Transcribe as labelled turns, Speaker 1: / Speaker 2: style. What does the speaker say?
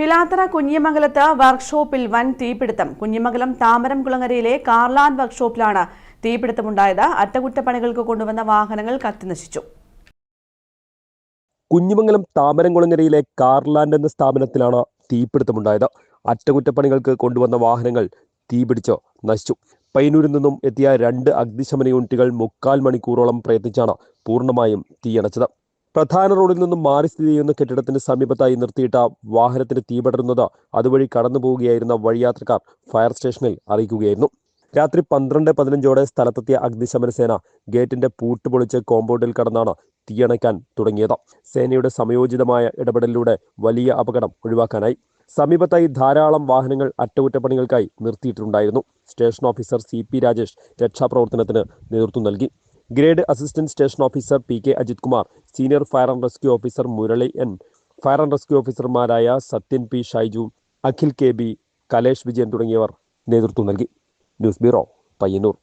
Speaker 1: പിലാത്തറ കുഞ്ഞിമംഗലത്ത് വർക്ക്ഷോപ്പിൽ വൻ തീപിടുത്തം. കുഞ്ഞിമംഗലം താമരംകുളങ്ങരയിലെ കാർലാൻഡ് വർക്ക്ഷോപ്പിലാണ് തീപിടുത്തമുണ്ടായത്. അറ്റകുറ്റപ്പണികൾക്ക് കൊണ്ടുവന്ന വാഹനങ്ങൾ കത്തിനശിച്ചു.
Speaker 2: കുഞ്ഞിമംഗലം താമരംകുളങ്ങരയിലെ കാർലാൻഡ് എന്ന സ്ഥാപനത്തിലാണ് തീപിടുത്തമുണ്ടായത്. അറ്റകുറ്റപ്പണികൾക്ക് കൊണ്ടുവന്ന വാഹനങ്ങൾ തീപിടിച്ച് നശിച്ചു. പയ്യന്നൂരിൽ നിന്നും എത്തിയ 2 അഗ്നിശമന യൂണിറ്റുകൾ 3/4 മണിക്കൂറോളം പ്രയത്നിച്ചാണ് പൂർണ്ണമായും തീയണച്ചത്. പ്രധാന റോഡിൽ നിന്നും മാറി സ്ഥിതി ചെയ്യുന്ന കെട്ടിടത്തിന് സമീപത്തായി നിർത്തിയിട്ട വാഹനത്തിന് തീപടരുന്നത് അതുവഴി കടന്നു പോവുകയായിരുന്ന വഴിയാത്രക്കാർ ഫയർ സ്റ്റേഷനിൽ അറിയിക്കുകയായിരുന്നു. രാത്രി 12:15 സ്ഥലത്തെത്തിയ അഗ്നിശമന സേന ഗേറ്റിന്റെ പൂട്ട് പൊളിച്ച് കോമ്പൗണ്ടിൽ കടന്നാണ് തീയണയ്ക്കാൻ തുടങ്ങിയത്. സേനയുടെ സമയോചിതമായ ഇടപെടലിലൂടെ വലിയ അപകടം ഒഴിവാക്കാനായി. സമീപത്തായി ധാരാളം വാഹനങ്ങൾ അറ്റകുറ്റപ്പണികൾക്കായി നിർത്തിയിട്ടുണ്ടായിരുന്നു. സ്റ്റേഷൻ ഓഫീസർ CP രാജേഷ് രക്ഷാപ്രവർത്തനത്തിന് നേതൃത്വം നൽകി. Grade assistant station officer PK Ajith Kumar, senior fire and rescue officer Murali N, fire and rescue ഓഫീസർമാരായ സത്യൻ P ഷൈജു, അഖിൽ KB, കലേഷ് വിജയൻ തുടങ്ങിയവർ നേതൃത്വം നൽകി. News bureau, Payyanur.